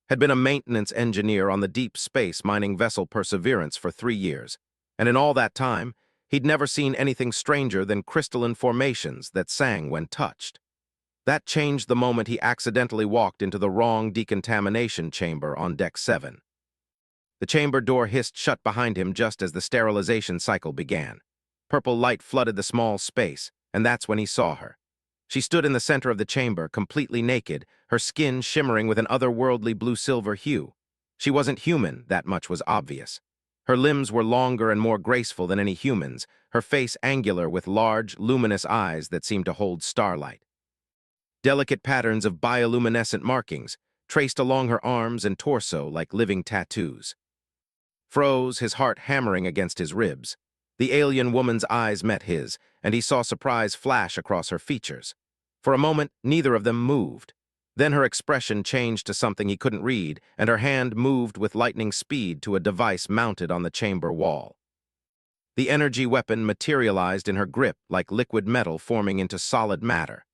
had been a maintenance engineer on the deep space mining vessel Perseverance for 3 years, and in all that time, he'd never seen anything stranger than crystalline formations that sang when touched. That changed the moment he accidentally walked into the wrong decontamination chamber on Deck 7. The chamber door hissed shut behind him just as the sterilization cycle began. Purple light flooded the small space, and that's when he saw her. She stood in the center of the chamber, completely naked, her skin shimmering with an otherworldly blue-silver hue. She wasn't human, that much was obvious. Her limbs were longer and more graceful than any human's, her face angular with large, luminous eyes that seemed to hold starlight. Delicate patterns of bioluminescent markings traced along her arms and torso like living tattoos. Froze, his heart hammering against his ribs. The alien woman's eyes met his, and he saw surprise flash across her features. For a moment, neither of them moved. Then her expression changed to something he couldn't read, and her hand moved with lightning speed to a device mounted on the chamber wall. The energy weapon materialized in her grip like liquid metal forming into solid matter.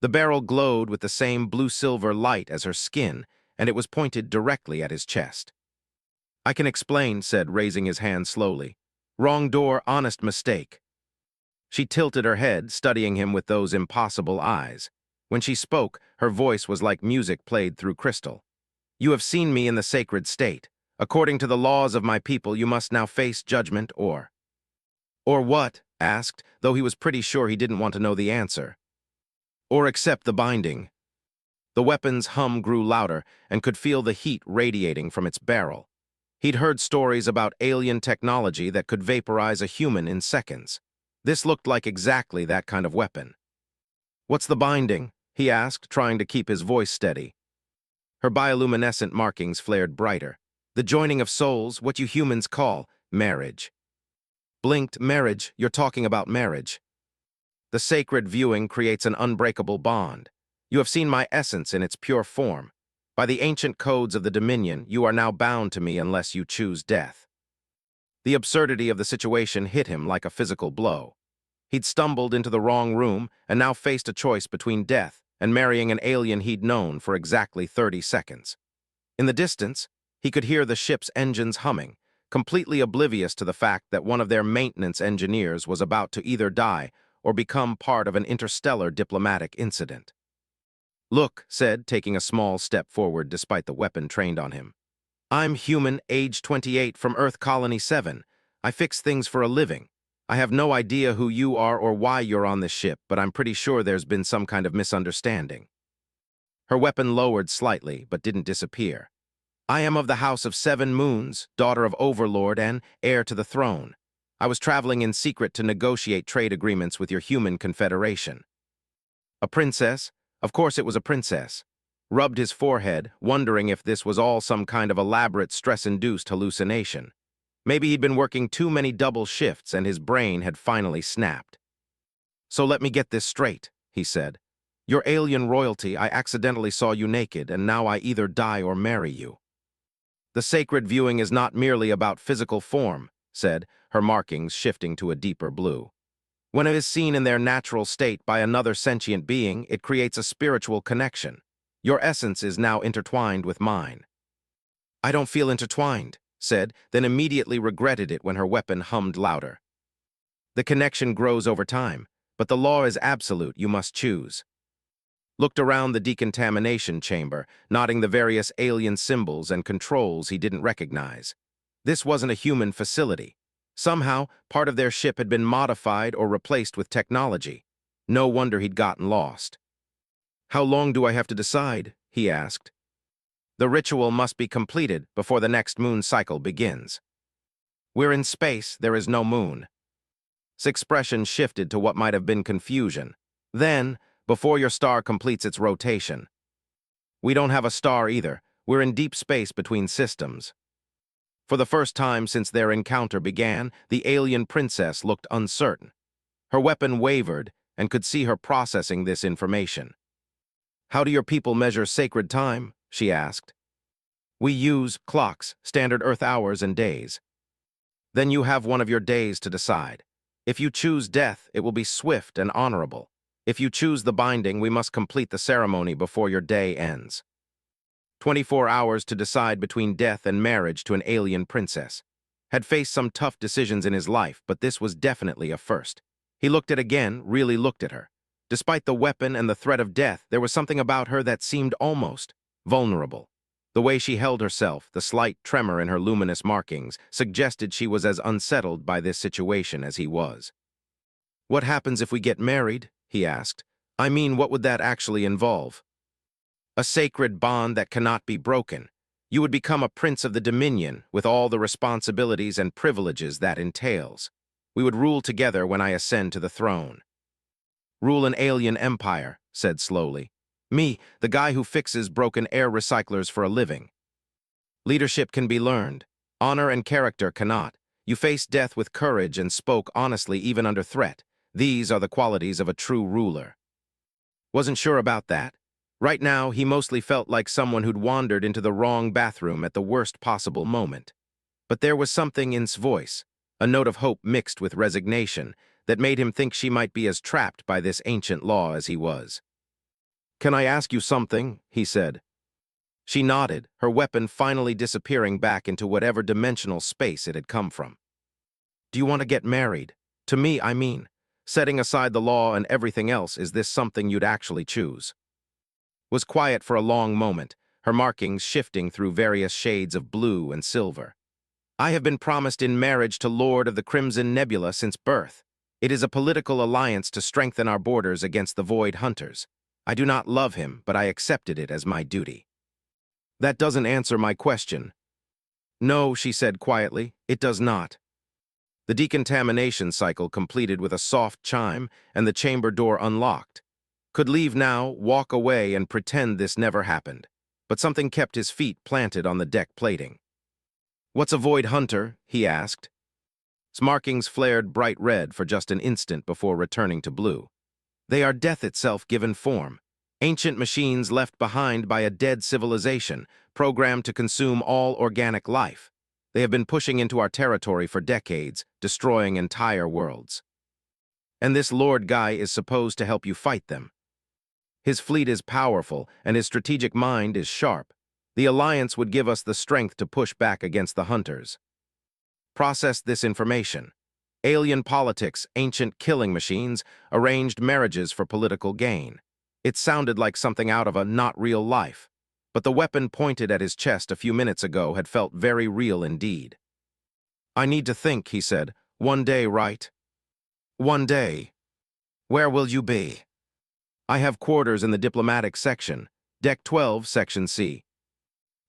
The barrel glowed with the same blue-silver light as her skin, and it was pointed directly at his chest. "I can explain," said, raising his hand slowly. "Wrong door, honest mistake." She tilted her head, studying him with those impossible eyes. When she spoke, her voice was like music played through crystal. "You have seen me in the sacred state. According to the laws of my people, you must now face judgment or—" "Or what?" asked, though he was pretty sure he didn't want to know the answer. "Or accept the binding." The weapon's hum grew louder and could feel the heat radiating from its barrel. He'd heard stories about alien technology that could vaporize a human in seconds. This looked like exactly that kind of weapon. "What's the binding?" he asked, trying to keep his voice steady. Her bioluminescent markings flared brighter. "The joining of souls, what you humans call marriage." Blinked. "Marriage? You're talking about marriage." "The sacred viewing creates an unbreakable bond. You have seen my essence in its pure form. By the ancient codes of the Dominion, you are now bound to me unless you choose death." The absurdity of the situation hit him like a physical blow. He'd stumbled into the wrong room and now faced a choice between death and marrying an alien he'd known for exactly 30 seconds. In the distance, he could hear the ship's engines humming, completely oblivious to the fact that one of their maintenance engineers was about to either die or become part of an interstellar diplomatic incident. "Look," said, taking a small step forward despite the weapon trained on him. "I'm human, age 28, from Earth Colony 7. I fix things for a living. I have no idea who you are or why you're on this ship, but I'm pretty sure there's been some kind of misunderstanding." Her weapon lowered slightly, but didn't disappear. "I am of the House of 7 Moons, daughter of Overlord and heir to the throne. I was traveling in secret to negotiate trade agreements with your human confederation." "A princess? Of course it was a princess." Rubbed his forehead, wondering if this was all some kind of elaborate stress-induced hallucination. Maybe he'd been working too many double shifts and his brain had finally snapped. "So let me get this straight," he said. "Your alien royalty, I accidentally saw you naked, and now I either die or marry you." "The sacred viewing is not merely about physical form," said, her markings shifting to a deeper blue. "When it is seen in their natural state by another sentient being, it creates a spiritual connection. Your essence is now intertwined with mine." "I don't feel intertwined," said, then immediately regretted it when her weapon hummed louder. "The connection grows over time, but the law is absolute, you must choose." Looked around the decontamination chamber, noting the various alien symbols and controls he didn't recognize. This wasn't a human facility. Somehow, part of their ship had been modified or replaced with technology. No wonder he'd gotten lost. "How long do I have to decide?" he asked. "The ritual must be completed before the next moon cycle begins." "We're in space, there is no moon." His expression shifted to what might have been confusion. "Then, before your star completes its rotation." "We don't have a star either. We're in deep space between systems." For the first time since their encounter began, the alien princess looked uncertain. Her weapon wavered, and could see her processing this information. "How do your people measure sacred time?" she asked. "We use clocks, standard Earth hours and days." "Then you have one of your days to decide. If you choose death, it will be swift and honorable. If you choose the binding, we must complete the ceremony before your day ends." 24 hours to decide between death and marriage to an alien princess. Had faced some tough decisions in his life, but this was definitely a first. He looked at again, really looked at her. Despite the weapon and the threat of death, there was something about her that seemed almost vulnerable. The way she held herself, the slight tremor in her luminous markings, suggested she was as unsettled by this situation as he was. "What happens if we get married?" he asked. "I mean, what would that actually involve?" "A sacred bond that cannot be broken. You would become a prince of the Dominion with all the responsibilities and privileges that entails. We would rule together when I ascend to the throne." "Rule an alien empire," said slowly. "Me, the guy who fixes broken air recyclers for a living." "Leadership can be learned. Honor and character cannot. You faced death with courage and spoke honestly even under threat. These are the qualities of a true ruler." Wasn't sure about that. Right now, he mostly felt like someone who'd wandered into the wrong bathroom at the worst possible moment. But there was something in his voice, a note of hope mixed with resignation, that made him think she might be as trapped by this ancient law as he was. "Can I ask you something?" he said. She nodded, her weapon finally disappearing back into whatever dimensional space it had come from. "Do you want to get married? To me, I mean. Setting aside the law and everything else, is this something you'd actually choose?" Was quiet for a long moment, her markings shifting through various shades of blue and silver. "I have been promised in marriage to Lord of the Crimson Nebula since birth. It is a political alliance to strengthen our borders against the Void Hunters. I do not love him, but I accepted it as my duty." "That doesn't answer my question." "No," she said quietly, "it does not." The decontamination cycle completed with a soft chime, and the chamber door unlocked. Could leave now, walk away, and pretend this never happened. But something kept his feet planted on the deck plating. "What's a Void Hunter?" he asked. His markings flared bright red for just an instant before returning to blue. "They are death itself given form. Ancient machines left behind by a dead civilization, programmed to consume all organic life. They have been pushing into our territory for decades, destroying entire worlds. And this Lord guy is supposed to help you fight them. His fleet is powerful, and his strategic mind is sharp. The Alliance would give us the strength to push back against the Hunters." Processed this information. Alien politics, ancient killing machines, arranged marriages for political gain. It sounded like something out of a not real life. But the weapon pointed at his chest a few minutes ago had felt very real indeed. "I need to think," he said. "One day, right?" "One day. Where will you be?" "I have quarters in the diplomatic section. Deck 12, Section C."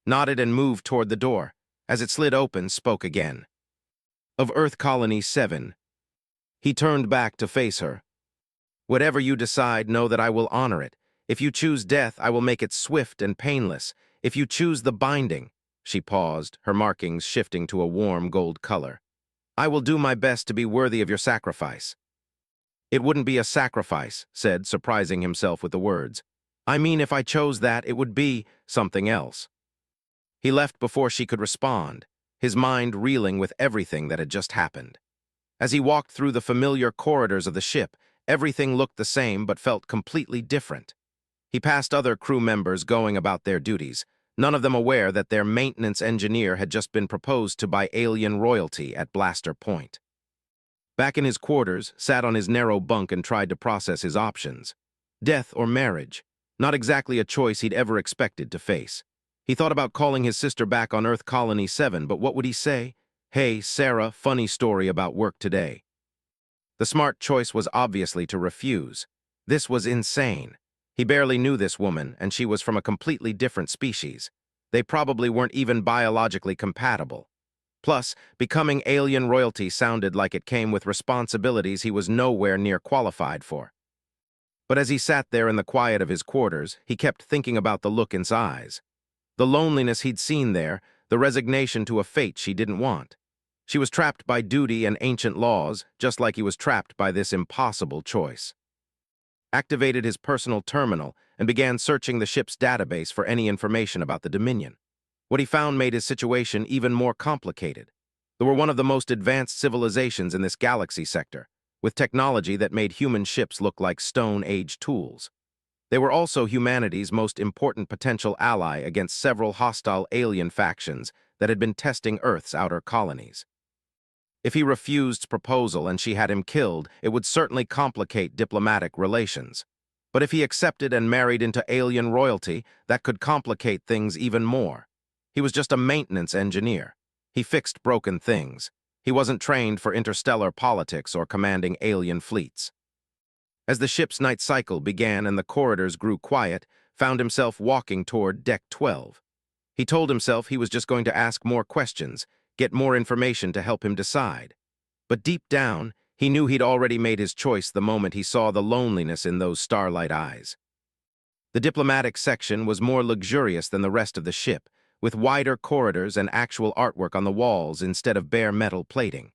Nodded and moved toward the door. As it slid open, spoke again. "Of Earth Colony 7. He turned back to face her. "Whatever you decide, know that I will honor it. If you choose death, I will make it swift and painless. If you choose the binding—" She paused, her markings shifting to a warm gold color. "I will do my best to be worthy of your sacrifice." "It wouldn't be a sacrifice," said, surprising himself with the words. "I mean, if I chose that, it would be something else." He left before she could respond, his mind reeling with everything that had just happened. As he walked through the familiar corridors of the ship, everything looked the same but felt completely different. He passed other crew members going about their duties, none of them aware that their maintenance engineer had just been proposed to by alien royalty at Blaster Point. Back in his quarters, sat on his narrow bunk and tried to process his options. Death or marriage? Not exactly a choice he'd ever expected to face. He thought about calling his sister back on Earth Colony 7, but what would he say? "Hey, Sarah, funny story about work today." The smart choice was obviously to refuse. This was insane. He barely knew this woman, and she was from a completely different species. They probably weren't even biologically compatible. Plus, becoming alien royalty sounded like it came with responsibilities he was nowhere near qualified for. But as he sat there in the quiet of his quarters, he kept thinking about the look in his eyes. The loneliness he'd seen there, the resignation to a fate she didn't want. She was trapped by duty and ancient laws, just like he was trapped by this impossible choice. Activated his personal terminal and began searching the ship's database for any information about the Dominion. What he found made his situation even more complicated. They were one of the most advanced civilizations in this galaxy sector, with technology that made human ships look like Stone Age tools. They were also humanity's most important potential ally against several hostile alien factions that had been testing Earth's outer colonies. If he refused proposal and she had him killed, it would certainly complicate diplomatic relations. But if he accepted and married into alien royalty, that could complicate things even more. He was just a maintenance engineer. He fixed broken things. He wasn't trained for interstellar politics or commanding alien fleets. As the ship's night cycle began and the corridors grew quiet, found himself walking toward Deck 12. He told himself he was just going to ask more questions, get more information to help him decide. But deep down, he knew he'd already made his choice the moment he saw the loneliness in those starlight eyes. The diplomatic section was more luxurious than the rest of the ship, with wider corridors and actual artwork on the walls instead of bare metal plating.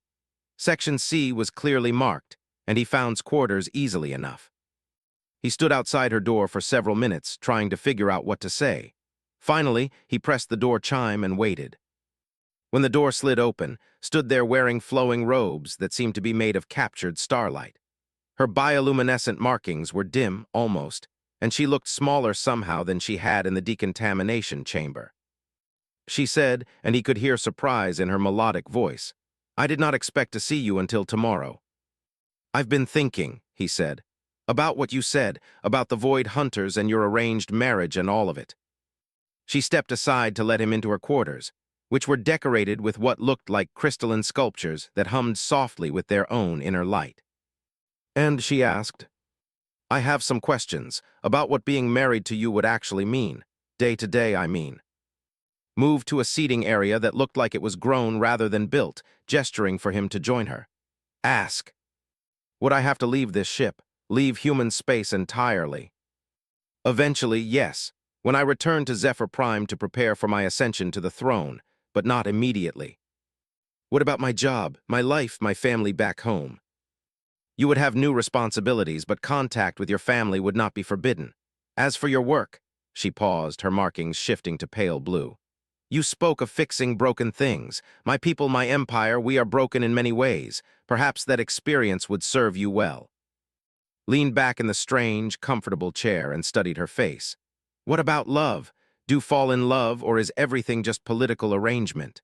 Section C was clearly marked, and he found quarters easily enough. He stood outside her door for several minutes, trying to figure out what to say. Finally, he pressed the door chime and waited. When the door slid open, stood there wearing flowing robes that seemed to be made of captured starlight. Her bioluminescent markings were dim, almost, and she looked smaller somehow than she had in the decontamination chamber. She said, and he could hear surprise in her melodic voice, "I did not expect to see you until tomorrow." "I've been thinking," he said, "about what you said, about the Void Hunters and your arranged marriage and all of it." She stepped aside to let him into her quarters, which were decorated with what looked like crystalline sculptures that hummed softly with their own inner light. And she asked, "I have some questions about what being married to you would actually mean, day to day, I mean." Moved to a seating area that looked like it was grown rather than built, gesturing for him to join her. "Ask. Would I have to leave this ship, leave human space entirely?" "Eventually, yes, when I return to Zephyr Prime to prepare for my ascension to the throne, but not immediately." "What about my job, my life, my family back home?" "You would have new responsibilities, but contact with your family would not be forbidden. As for your work," she paused, her markings shifting to pale blue. "You spoke of fixing broken things. My people, my empire, we are broken in many ways. Perhaps that experience would serve you well." Leaned back in the strange, comfortable chair and studied her face. "What about love? Do fall in love, or is everything just political arrangement?"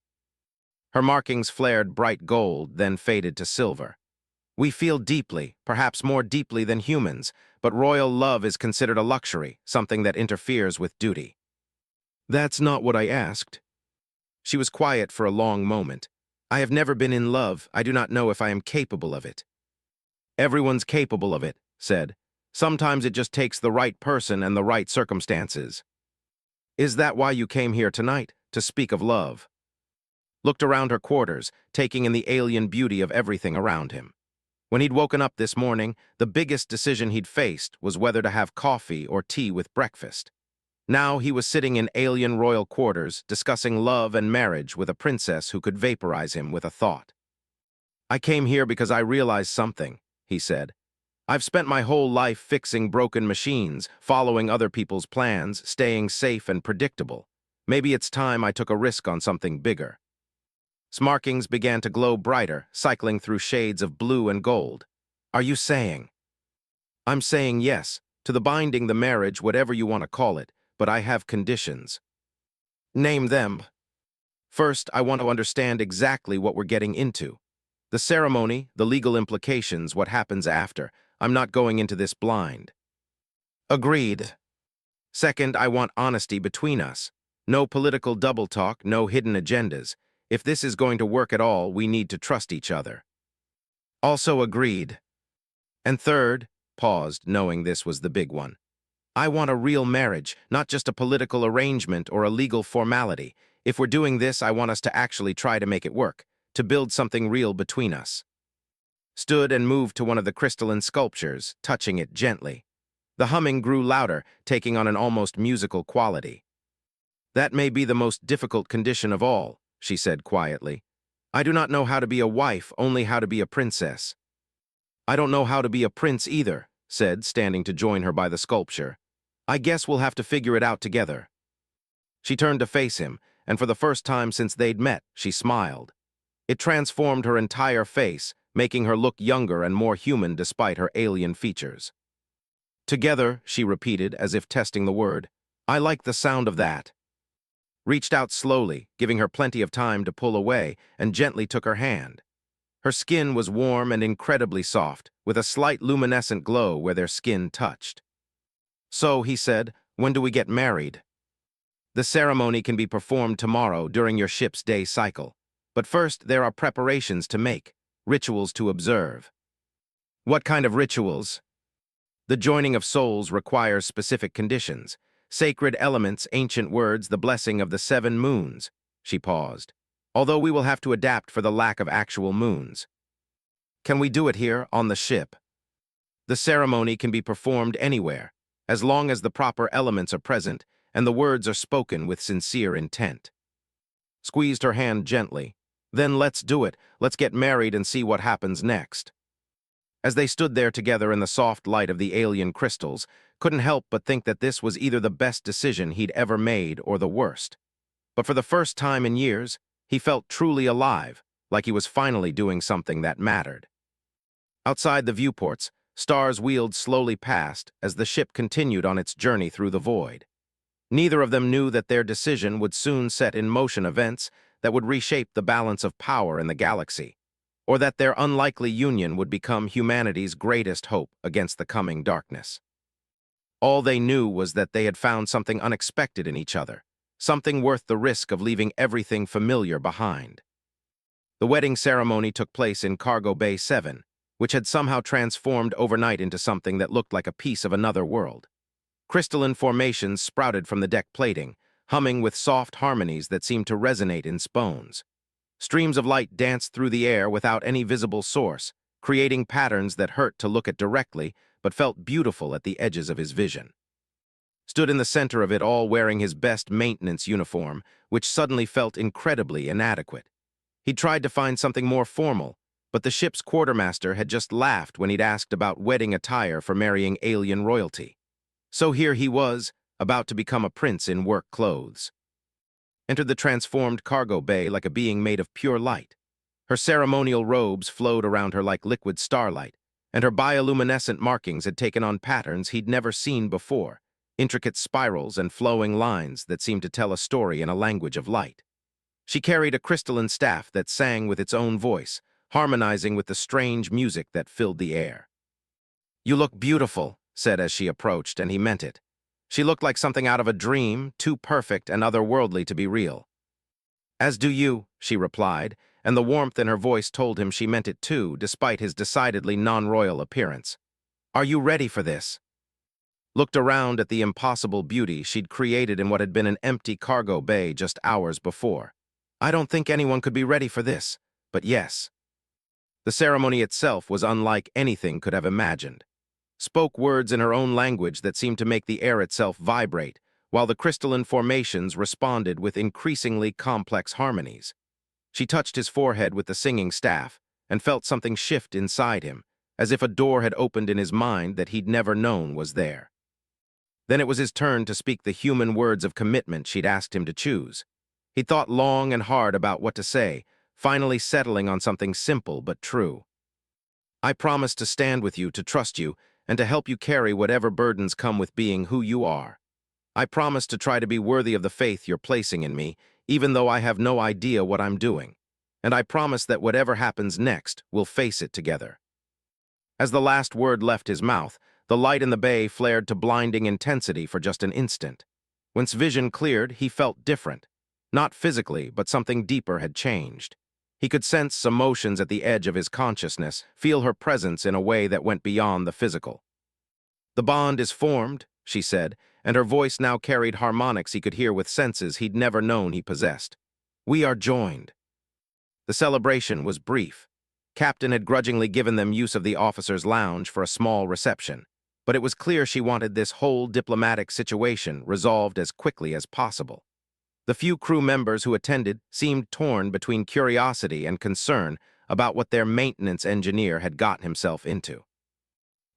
Her markings flared bright gold, then faded to silver. "We feel deeply, perhaps more deeply than humans, but royal love is considered a luxury, something that interferes with duty." "That's not what I asked." She was quiet for a long moment. "I have never been in love. I do not know if I am capable of it." "Everyone's capable of it," said. "Sometimes it just takes the right person and the right circumstances." "Is that why you came here tonight, to speak of love?" Looked around her quarters, taking in the alien beauty of everything around him. When he'd woken up this morning, the biggest decision he'd faced was whether to have coffee or tea with breakfast. Now he was sitting in alien royal quarters, discussing love and marriage with a princess who could vaporize him with a thought. "I came here because I realized something," he said. "I've spent my whole life fixing broken machines, following other people's plans, staying safe and predictable. Maybe it's time I took a risk on something bigger." Markings began to glow brighter, cycling through shades of blue and gold. "Are you saying?" "I'm saying yes, to the binding, the marriage, whatever you want to call it, but I have conditions." "Name them." "First, I want to understand exactly what we're getting into. The ceremony, the legal implications, what happens after. I'm not going into this blind." "Agreed." "Second, I want honesty between us. No political double talk, no hidden agendas. If this is going to work at all, we need to trust each other." "Also agreed." "And third," paused, knowing this was the big one, "I want a real marriage, not just a political arrangement or a legal formality. If we're doing this, I want us to actually try to make it work, to build something real between us." Stood and moved to one of the crystalline sculptures, touching it gently. The humming grew louder, taking on an almost musical quality. "That may be the most difficult condition of all," she said quietly. "I do not know how to be a wife, only how to be a princess." "I don't know how to be a prince either," said, standing to join her by the sculpture. "I guess we'll have to figure it out together." She turned to face him, and for the first time since they'd met, she smiled. It transformed her entire face, making her look younger and more human despite her alien features. Together, she repeated, as if testing the word. I like the sound of that. Reached out slowly, giving her plenty of time to pull away, and gently took her hand. Her skin was warm and incredibly soft, with a slight luminescent glow where their skin touched. So, he said, when do we get married? The ceremony can be performed tomorrow during your ship's day cycle. But first, there are preparations to make, rituals to observe. What kind of rituals? The joining of souls requires specific conditions. Sacred elements, ancient words, the blessing of the 7 moons. She paused. Although we will have to adapt for the lack of actual moons. Can we do it here, on the ship? The ceremony can be performed anywhere, as long as the proper elements are present and the words are spoken with sincere intent. Squeezed her hand gently. Then let's do it. Let's get married and see what happens next. As they stood there together in the soft light of the alien crystals, couldn't help but think that this was either the best decision he'd ever made or the worst. But for the first time in years, he felt truly alive, like he was finally doing something that mattered. Outside the viewports, stars wheeled slowly past as the ship continued on its journey through the void. Neither of them knew that their decision would soon set in motion events that would reshape the balance of power in the galaxy, or that their unlikely union would become humanity's greatest hope against the coming darkness. All they knew was that they had found something unexpected in each other, something worth the risk of leaving everything familiar behind. The wedding ceremony took place in Cargo Bay 7, which had somehow transformed overnight into something that looked like a piece of another world. Crystalline formations sprouted from the deck plating, humming with soft harmonies that seemed to resonate in spones. Streams of light danced through the air without any visible source, creating patterns that hurt to look at directly but felt beautiful at the edges of his vision. Stood in the center of it all wearing his best maintenance uniform, which suddenly felt incredibly inadequate. He'd tried to find something more formal, but the ship's quartermaster had just laughed when he'd asked about wedding attire for marrying alien royalty. So here he was, about to become a prince in work clothes. Entered the transformed cargo bay like a being made of pure light. Her ceremonial robes flowed around her like liquid starlight, and her bioluminescent markings had taken on patterns he'd never seen before, intricate spirals and flowing lines that seemed to tell a story in a language of light. She carried a crystalline staff that sang with its own voice, harmonizing with the strange music that filled the air. "You look beautiful," said as she approached, and he meant it. She looked like something out of a dream, too perfect and otherworldly to be real. "As do you," she replied, and the warmth in her voice told him she meant it too, despite his decidedly non-royal appearance. "Are you ready for this?" Looked around at the impossible beauty she'd created in what had been an empty cargo bay just hours before. "I don't think anyone could be ready for this, but yes." The ceremony itself was unlike anything could have imagined. Spoke words in her own language that seemed to make the air itself vibrate, while the crystalline formations responded with increasingly complex harmonies. She touched his forehead with the singing staff and felt something shift inside him, as if a door had opened in his mind that he'd never known was there. Then it was his turn to speak the human words of commitment she'd asked him to choose. He thought long and hard about what to say, finally settling on something simple but true. "I promise to stand with you, to trust you, and to help you carry whatever burdens come with being who you are. I promise to try to be worthy of the faith you're placing in me, even though I have no idea what I'm doing. And I promise that whatever happens next, we'll face it together." As the last word left his mouth, the light in the bay flared to blinding intensity for just an instant. Once vision cleared, he felt different. Not physically, but something deeper had changed. He could sense emotions at the edge of his consciousness, feel her presence in a way that went beyond the physical. "The bond is formed," she said, and her voice now carried harmonics he could hear with senses he'd never known he possessed. "We are joined." The celebration was brief. Captain had grudgingly given them use of the officers' lounge for a small reception, but it was clear she wanted this whole diplomatic situation resolved as quickly as possible. The few crew members who attended seemed torn between curiosity and concern about what their maintenance engineer had gotten himself into.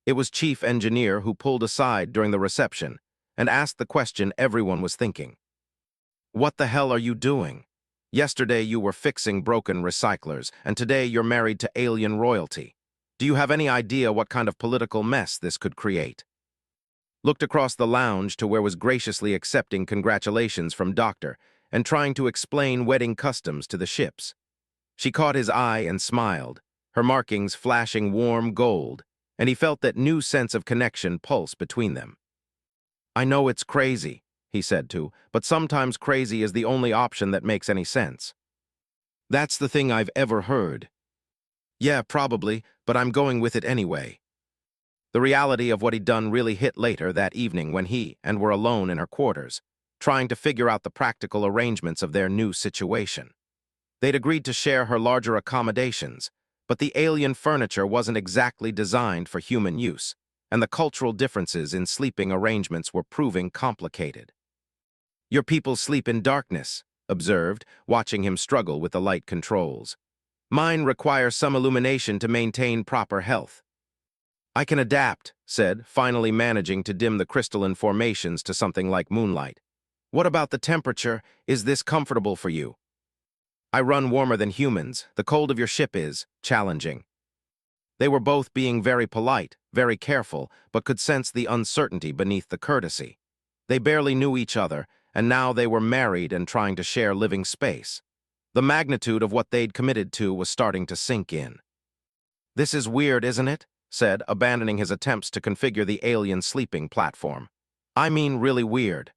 It was Chief Engineer who pulled aside during the reception and asked the question everyone was thinking. "What the hell are you doing? Yesterday you were fixing broken recyclers, and today you're married to alien royalty. Do you have any idea what kind of political mess this could create?" looked across the lounge to where was graciously accepting congratulations from Doctor and trying to explain wedding customs to the ships. She caught his eye and smiled, her markings flashing warm gold, and he felt that new sense of connection pulse between them. "I know it's crazy," he said but sometimes crazy is the only option that makes any sense. "That's the thing I've ever heard." "Yeah, probably, but I'm going with it anyway." The reality of what he'd done really hit later that evening when he and were alone in her quarters, trying to figure out the practical arrangements of their new situation. They'd agreed to share her larger accommodations, but the alien furniture wasn't exactly designed for human use, and the cultural differences in sleeping arrangements were proving complicated. "Your people sleep in darkness," observed, watching him struggle with the light controls. "Mine require some illumination to maintain proper health." "I can adapt," said, finally managing to dim the crystalline formations to something like moonlight. "What about the temperature? Is this comfortable for you?" "I run warmer than humans. The cold of your ship is challenging." They were both being very polite, very careful, but could sense the uncertainty beneath the courtesy. They barely knew each other, and now they were married and trying to share living space. The magnitude of what they'd committed to was starting to sink in. "This is weird, isn't it?" said, abandoning his attempts to configure the alien sleeping platform. "I mean really weird."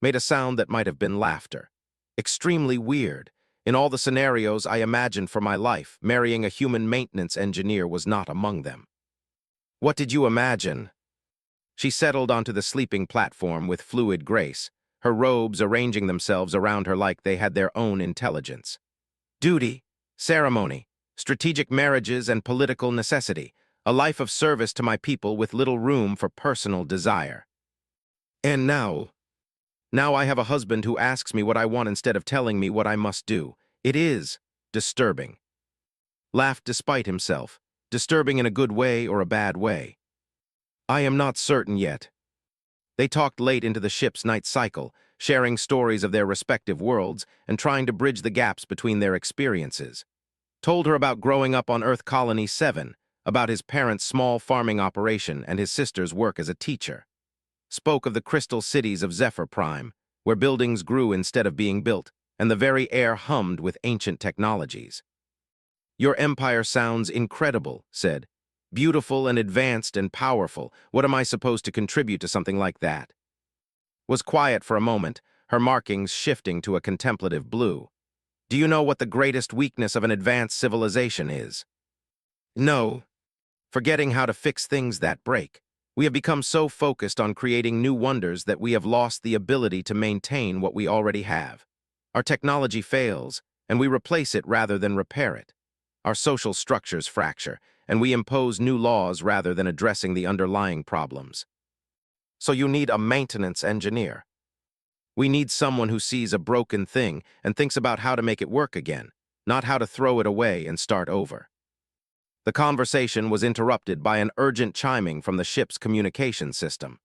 Made a sound that might have been laughter. "Extremely weird. In all the scenarios I imagined for my life, marrying a human maintenance engineer was not among them." "What did you imagine?" She settled onto the sleeping platform with fluid grace, her robes arranging themselves around her like they had their own intelligence. "Duty, ceremony, strategic marriages and political necessity, a life of service to my people with little room for personal desire. And now I have a husband who asks me what I want instead of telling me what I must do. It is disturbing." Laughed despite himself, disturbing in a good way or a bad way. "I am not certain yet." They talked late into the ship's night cycle, sharing stories of their respective worlds and trying to bridge the gaps between their experiences. Told her about growing up on Earth Colony 7, about his parents' small farming operation and his sister's work as a teacher. Spoke of the crystal cities of Zephyr Prime, where buildings grew instead of being built, and the very air hummed with ancient technologies. "Your empire sounds incredible," said. "Beautiful and advanced and powerful. What am I supposed to contribute to something like that?" Was quiet for a moment, her markings shifting to a contemplative blue. "Do you know what the greatest weakness of an advanced civilization is?" "No." "Forgetting how to fix things that break. We have become so focused on creating new wonders that we have lost the ability to maintain what we already have. Our technology fails, and we replace it rather than repair it. Our social structures fracture, and we impose new laws rather than addressing the underlying problems. So you need a maintenance engineer. We need someone who sees a broken thing and thinks about how to make it work again, not how to throw it away and start over." The conversation was interrupted by an urgent chiming from the ship's communication system.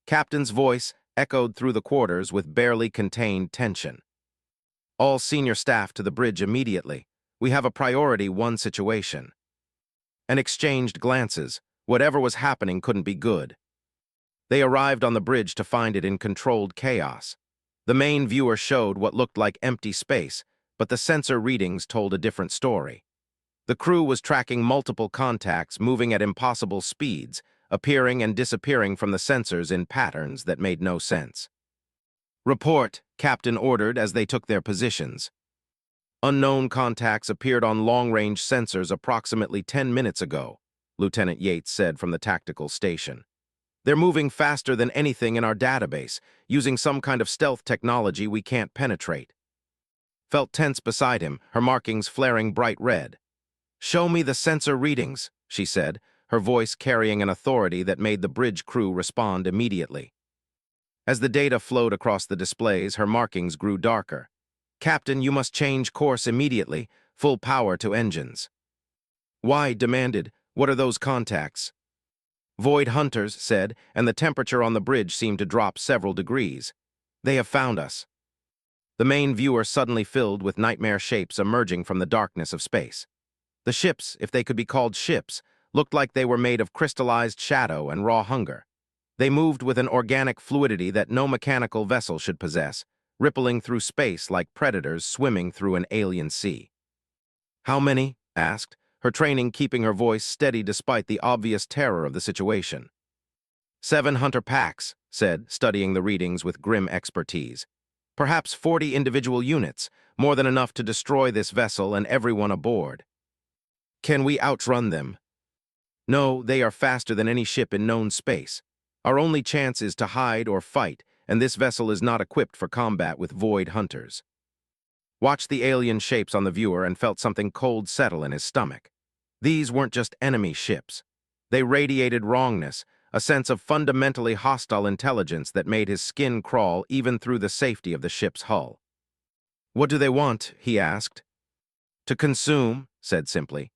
Captain's voice echoed through the quarters with barely contained tension. "All senior staff to the bridge immediately. We have a priority 1 situation." And exchanged glances. Whatever was happening couldn't be good. They arrived on the bridge to find it in controlled chaos. The main viewer showed what looked like empty space, but the sensor readings told a different story. The crew was tracking multiple contacts moving at impossible speeds, appearing and disappearing from the sensors in patterns that made no sense. "Report," Captain ordered as they took their positions. "Unknown contacts appeared on long-range sensors approximately 10 minutes ago," Lieutenant Yates said from the tactical station. "They're moving faster than anything in our database, using some kind of stealth technology we can't penetrate." Felt tense beside him, her markings flaring bright red. "Show me the sensor readings," she said, her voice carrying an authority that made the bridge crew respond immediately. As the data flowed across the displays, her markings grew darker. "Captain, you must change course immediately, full power to engines." "Why?" demanded. "What are those contacts?" "Void hunters," said, and the temperature on the bridge seemed to drop several degrees. "They have found us." The main viewer suddenly filled with nightmare shapes emerging from the darkness of space. The ships, if they could be called ships, looked like they were made of crystallized shadow and raw hunger. They moved with an organic fluidity that no mechanical vessel should possess, rippling through space like predators swimming through an alien sea. "How many?" asked, her training keeping her voice steady despite the obvious terror of the situation. 7 hunter packs, said, studying the readings with grim expertise. Perhaps 40 individual units, more than enough to destroy this vessel and everyone aboard. Can we outrun them? No, they are faster than any ship in known space. Our only chance is to hide or fight, and this vessel is not equipped for combat with void hunters. Watched the alien shapes on the viewer and felt something cold settle in his stomach. These weren't just enemy ships. They radiated wrongness, a sense of fundamentally hostile intelligence that made his skin crawl even through the safety of the ship's hull. "What do they want?" he asked. "To consume," said simply.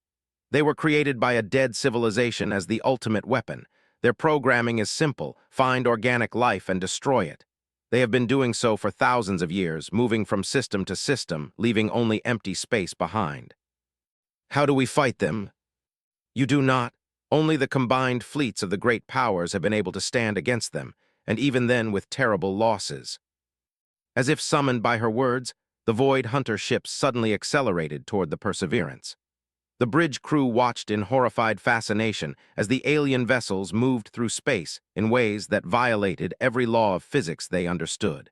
"They were created by a dead civilization as the ultimate weapon. Their programming is simple: find organic life and destroy it. They have been doing so for thousands of years, moving from system to system, leaving only empty space behind." "How do we fight them?" "You do not. Only the combined fleets of the great powers have been able to stand against them, and even then with terrible losses." As if summoned by her words, the Void Hunter ships suddenly accelerated toward the Perseverance. The bridge crew watched in horrified fascination as the alien vessels moved through space in ways that violated every law of physics they understood.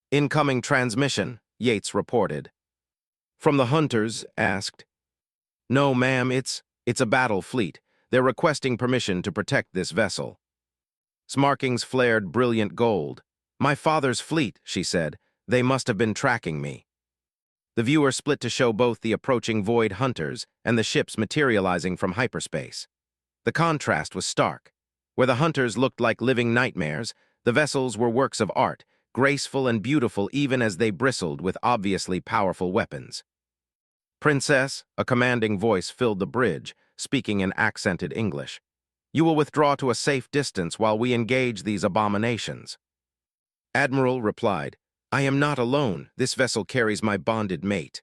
"Incoming transmission," Yates reported. "From the Hunters?" asked. "No, ma'am, it's a battle fleet. They're requesting permission to protect this vessel." Smarkings flared brilliant gold. "My father's fleet," she said. "They must have been tracking me." The viewer split to show both the approaching Void Hunters and the ships materializing from hyperspace. The contrast was stark. Where the Hunters looked like living nightmares, the vessels were works of art, graceful and beautiful even as they bristled with obviously powerful weapons. "Princess," a commanding voice filled the bridge, speaking in accented English. "You will withdraw to a safe distance while we engage these abominations." Admiral replied, "I am not alone. This vessel carries my bonded mate."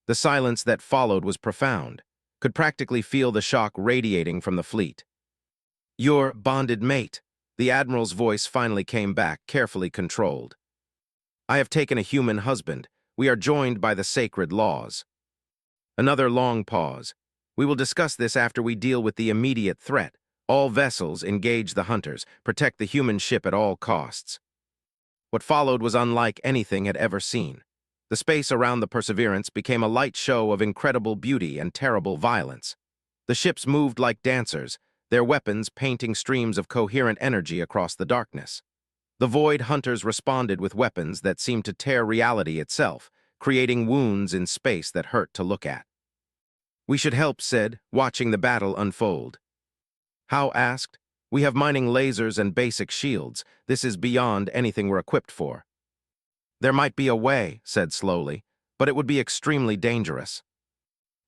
The silence that followed was profound. Could practically feel the shock radiating from the fleet. "Your bonded mate." The Admiral's voice finally came back, carefully controlled. "I have taken a human husband. We are joined by the sacred laws." Another long pause. "We will discuss this after we deal with the immediate threat. All vessels engage the Hunters. Protect the human ship at all costs." What followed was unlike anything had ever seen. The space around the Perseverance became a light show of incredible beauty and terrible violence. The ships moved like dancers, their weapons painting streams of coherent energy across the darkness. The Void Hunters responded with weapons that seemed to tear reality itself, creating wounds in space that hurt to look at. "We should help," said, watching the battle unfold. Howe asked. "We have mining lasers and basic shields. This is beyond anything we're equipped for." "There might be a way," said slowly, "but it would be extremely dangerous."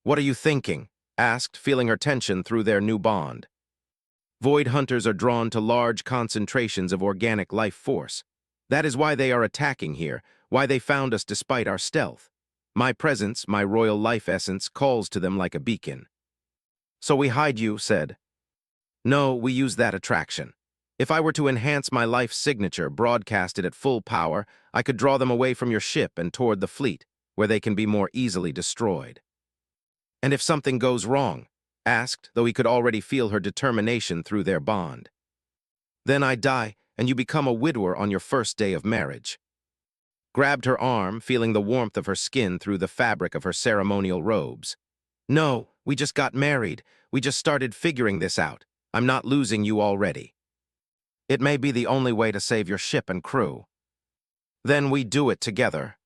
"What are you thinking?" asked, feeling her tension through their new bond. "Void Hunters are drawn to large concentrations of organic life force. That is why they are attacking here, why they found us despite our stealth. My presence, my royal life essence, calls to them like a beacon." "So we hide you," said. "No, we use that attraction. If I were to enhance my life signature, broadcast it at full power, I could draw them away from your ship and toward the fleet, where they can be more easily destroyed." "And if something goes wrong?" asked, though he could already feel her determination through their bond. "Then I die, and you become a widower on your first day of marriage." Grabbed her arm, feeling the warmth of her skin through the fabric of her ceremonial robes. "No, we just got married. We just started figuring this out. I'm not losing you already." "It may be the only way to save your ship and crew." "Then we do it together."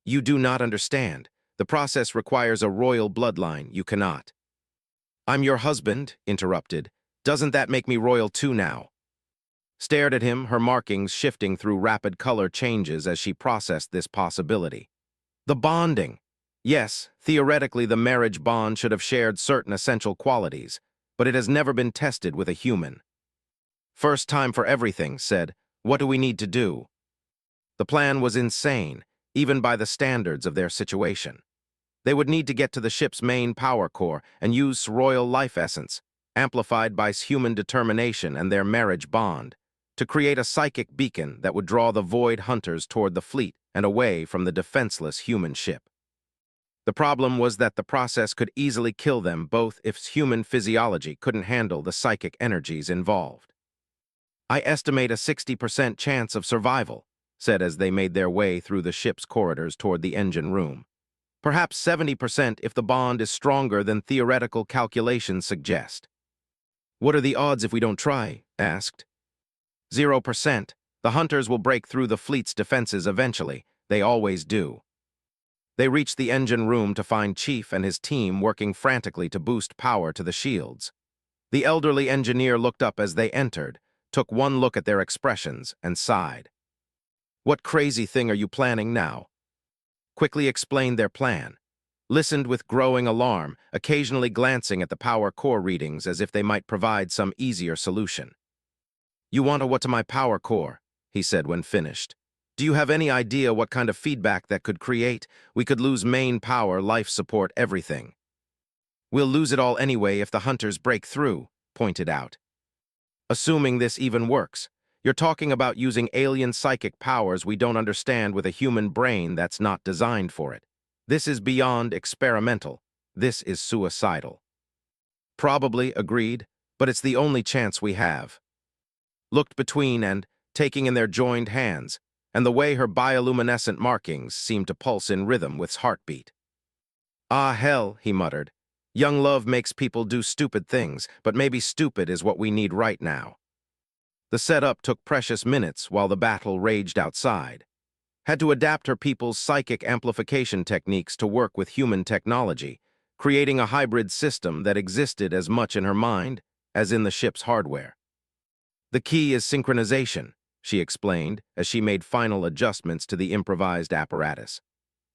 "You do not understand. The process requires a royal bloodline. You cannot." "I'm your husband," interrupted. "Doesn't that make me royal too now?" Stared at him, her markings shifting through rapid color changes as she processed this possibility. The bonding. Yes, theoretically the marriage bond should have shared certain essential qualities, but it has never been tested with a human. "First time for everything," said. "What do we need to do?" The plan was insane, even by the standards of their situation. They would need to get to the ship's main power core and use royal life essence. amplified by human determination and their marriage bond, to create a psychic beacon that would draw the void hunters toward the fleet and away from the defenseless human ship. The problem was that the process could easily kill them both if human physiology couldn't handle the psychic energies involved. "I estimate a 60% chance of survival," said as they made their way through the ship's corridors toward the engine room. "Perhaps 70% if the bond is stronger than theoretical calculations suggest." "What are the odds if we don't try?" asked. 0%. The hunters will break through the fleet's defenses eventually. They always do." They reached the engine room to find Chief and his team working frantically to boost power to the shields. The elderly engineer looked up as they entered, took one look at their expressions, and sighed. "What crazy thing are you planning now?" Quickly explained their plan. Listened with growing alarm, occasionally glancing at the power core readings as if they might provide some easier solution. "You want to what to my power core?" he said when finished. "Do you have any idea what kind of feedback that could create? We could lose main power, life support, everything." "We'll lose it all anyway if the hunters break through," pointed out. "Assuming this even works, you're talking about using alien psychic powers we don't understand with a human brain that's not designed for it. This is beyond experimental. This is suicidal." "Probably," agreed, "but it's the only chance we have." Looked between and, taking in their joined hands, and the way her bioluminescent markings seemed to pulse in rhythm with his heartbeat. "Ah, hell," he muttered. "Young love makes people do stupid things, but maybe stupid is what we need right now." The setup took precious minutes while the battle raged outside. Had to adapt her people's psychic amplification techniques to work with human technology, creating a hybrid system that existed as much in her mind as in the ship's hardware. "The key is synchronization," she explained as she made final adjustments to the improvised apparatus.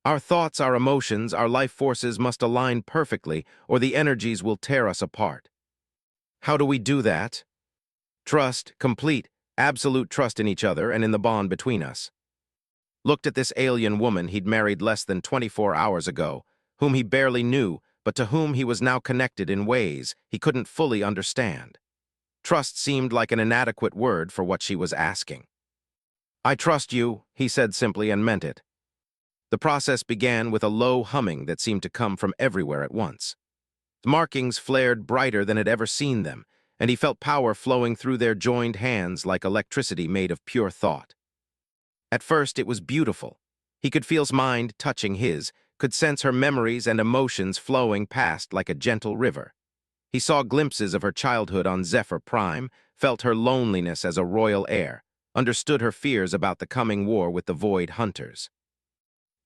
"Our thoughts, our emotions, our life forces must align perfectly or the energies will tear us apart." "How do we do that?" "Trust, complete, absolute trust in each other and in the bond between us." Looked at this alien woman he'd married less than 24 hours ago, whom he barely knew, but to whom he was now connected in ways he couldn't fully understand. Trust seemed like an inadequate word for what she was asking. "I trust you," he said simply and meant it. The process began with a low humming that seemed to come from everywhere at once. The markings flared brighter than had ever seen them, and he felt power flowing through their joined hands like electricity made of pure thought. At first, it was beautiful. He could feel his mind touching his, could sense her memories and emotions flowing past like a gentle river. He saw glimpses of her childhood on Zephyr Prime, felt her loneliness as a royal heir, understood her fears about the coming war with the Void Hunters.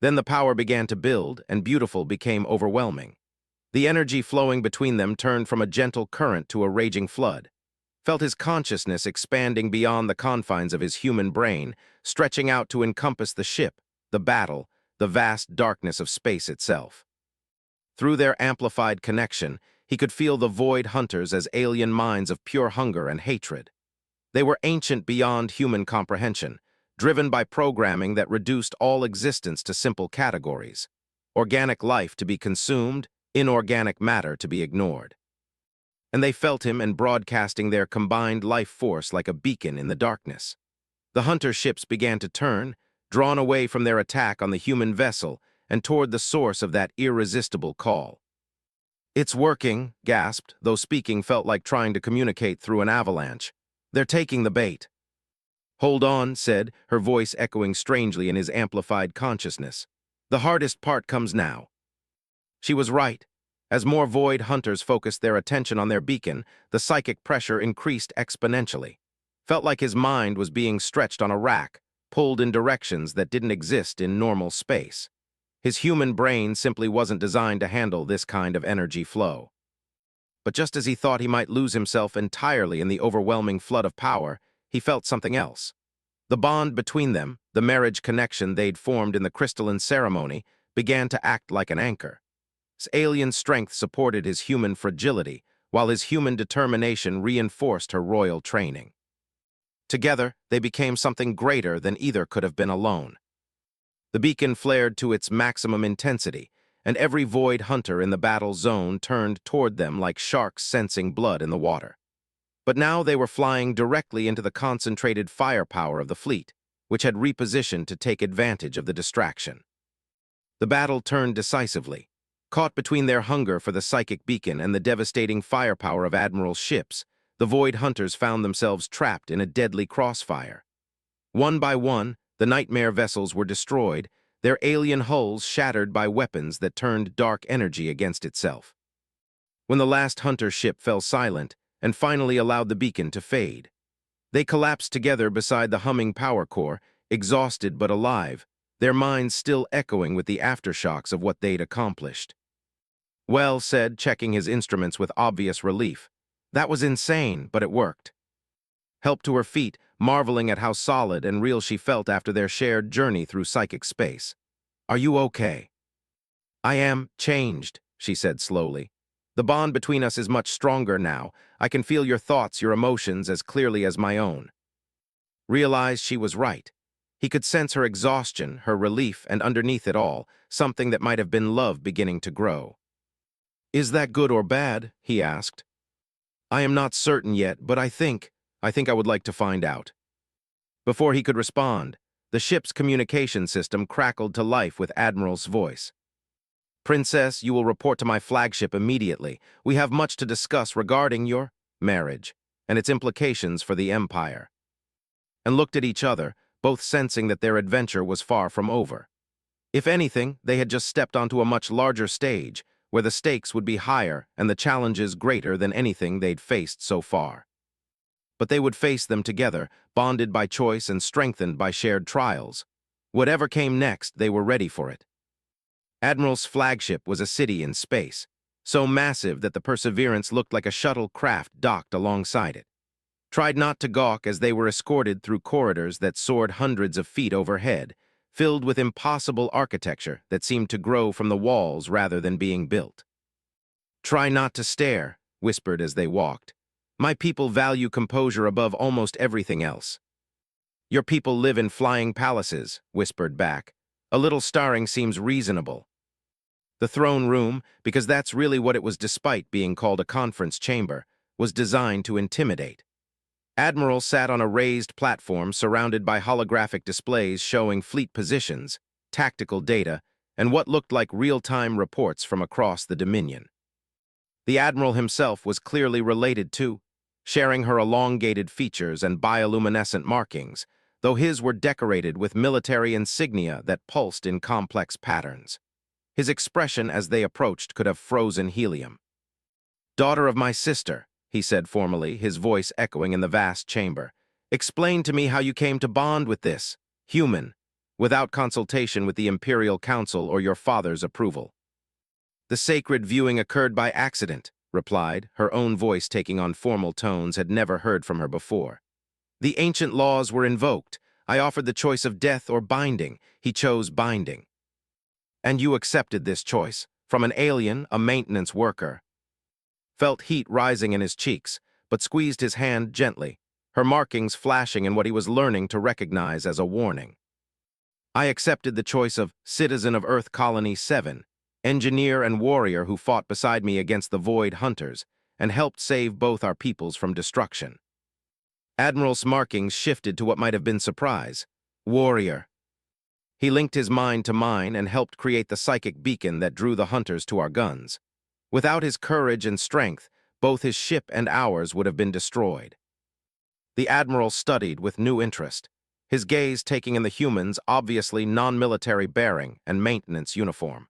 Then the power began to build, and beautiful became overwhelming. The energy flowing between them turned from a gentle current to a raging flood. Felt his consciousness expanding beyond the confines of his human brain, stretching out to encompass the ship, the battle, the vast darkness of space itself. Through their amplified connection, he could feel the Void Hunters as alien minds of pure hunger and hatred. They were ancient beyond human comprehension, driven by programming that reduced all existence to simple categories: organic life to be consumed, inorganic matter to be ignored. And they felt him and broadcasting their combined life force like a beacon in the darkness. The hunter ships began to turn, drawn away from their attack on the human vessel and toward the source of that irresistible call. "It's working," gasped, though speaking felt like trying to communicate through an avalanche. "They're taking the bait." "Hold on," said, her voice echoing strangely in his amplified consciousness. "The hardest part comes now." She was right. As more Void Hunters focused their attention on their beacon, the psychic pressure increased exponentially. Felt like his mind was being stretched on a rack, pulled in directions that didn't exist in normal space. His human brain simply wasn't designed to handle this kind of energy flow. But just as he thought he might lose himself entirely in the overwhelming flood of power, he felt something else. The bond between them, the marriage connection they'd formed in the crystalline ceremony, began to act like an anchor. His alien strength supported his human fragility, while his human determination reinforced her royal training. Together, they became something greater than either could have been alone. The beacon flared to its maximum intensity, and every void hunter in the battle zone turned toward them like sharks sensing blood in the water. But now they were flying directly into the concentrated firepower of the fleet, which had repositioned to take advantage of the distraction. The battle turned decisively. Caught between their hunger for the psychic beacon and the devastating firepower of Admiral's ships, the Void Hunters found themselves trapped in a deadly crossfire. One by one, the nightmare vessels were destroyed, their alien hulls shattered by weapons that turned dark energy against itself. When the last Hunter ship fell silent and finally allowed the beacon to fade, they collapsed together beside the humming power core, exhausted but alive, their minds still echoing with the aftershocks of what they'd accomplished. "Well," said, checking his instruments with obvious relief. "That was insane, but it worked." Helped to her feet, marveling at how solid and real she felt after their shared journey through psychic space. "Are you okay?" "I am changed," she said slowly. "The bond between us is much stronger now. I can feel your thoughts, your emotions as clearly as my own." Realized she was right. He could sense her exhaustion, her relief, and underneath it all, something that might have been love beginning to grow. "Is that good or bad?" he asked. "I am not certain yet, but I think I would like to find out." Before he could respond, the ship's communication system crackled to life with Admiral's voice. "Princess, you will report to my flagship immediately. We have much to discuss regarding your marriage and its implications for the Empire." And looked at each other, both sensing that their adventure was far from over. If anything, they had just stepped onto a much larger stage, where the stakes would be higher and the challenges greater than anything they'd faced so far. But they would face them together, bonded by choice and strengthened by shared trials. Whatever came next, they were ready for it. Admiral's flagship was a city in space, so massive that the Perseverance looked like a shuttle craft docked alongside it. Tried not to gawk as they were escorted through corridors that soared hundreds of feet overhead, filled with impossible architecture that seemed to grow from the walls rather than being built. "Try not to stare," whispered as they walked. "My people value composure above almost everything else." "Your people live in flying palaces," whispered back. "A little starring seems reasonable." The throne room, because that's really what it was despite being called a conference chamber, was designed to intimidate. Admiral sat on a raised platform surrounded by holographic displays showing fleet positions, tactical data, and what looked like real-time reports from across the Dominion. The Admiral himself was clearly related to, sharing her elongated features and bioluminescent markings, though his were decorated with military insignia that pulsed in complex patterns. His expression as they approached could have frozen helium. "Daughter of my sister," he said formally, his voice echoing in the vast chamber. "Explain to me how you came to bond with this human, without consultation with the Imperial Council or your father's approval." "The sacred viewing occurred by accident," replied, her own voice taking on formal tones had never heard from her before. "The ancient laws were invoked. I offered the choice of death or binding. He chose binding." "And you accepted this choice, from an alien, a maintenance worker." Felt heat rising in his cheeks, but squeezed his hand gently, her markings flashing in what he was learning to recognize as a warning. "I accepted the choice of citizen of Earth Colony 7, engineer and warrior who fought beside me against the Void Hunters and helped save both our peoples from destruction." Admiral's markings shifted to what might have been surprise. "Warrior." He linked his mind to mine and helped create the psychic beacon that drew the hunters to our guns. Without his courage and strength, both his ship and ours would have been destroyed. The Admiral studied with new interest, his gaze taking in the human's obviously non-military bearing and maintenance uniform.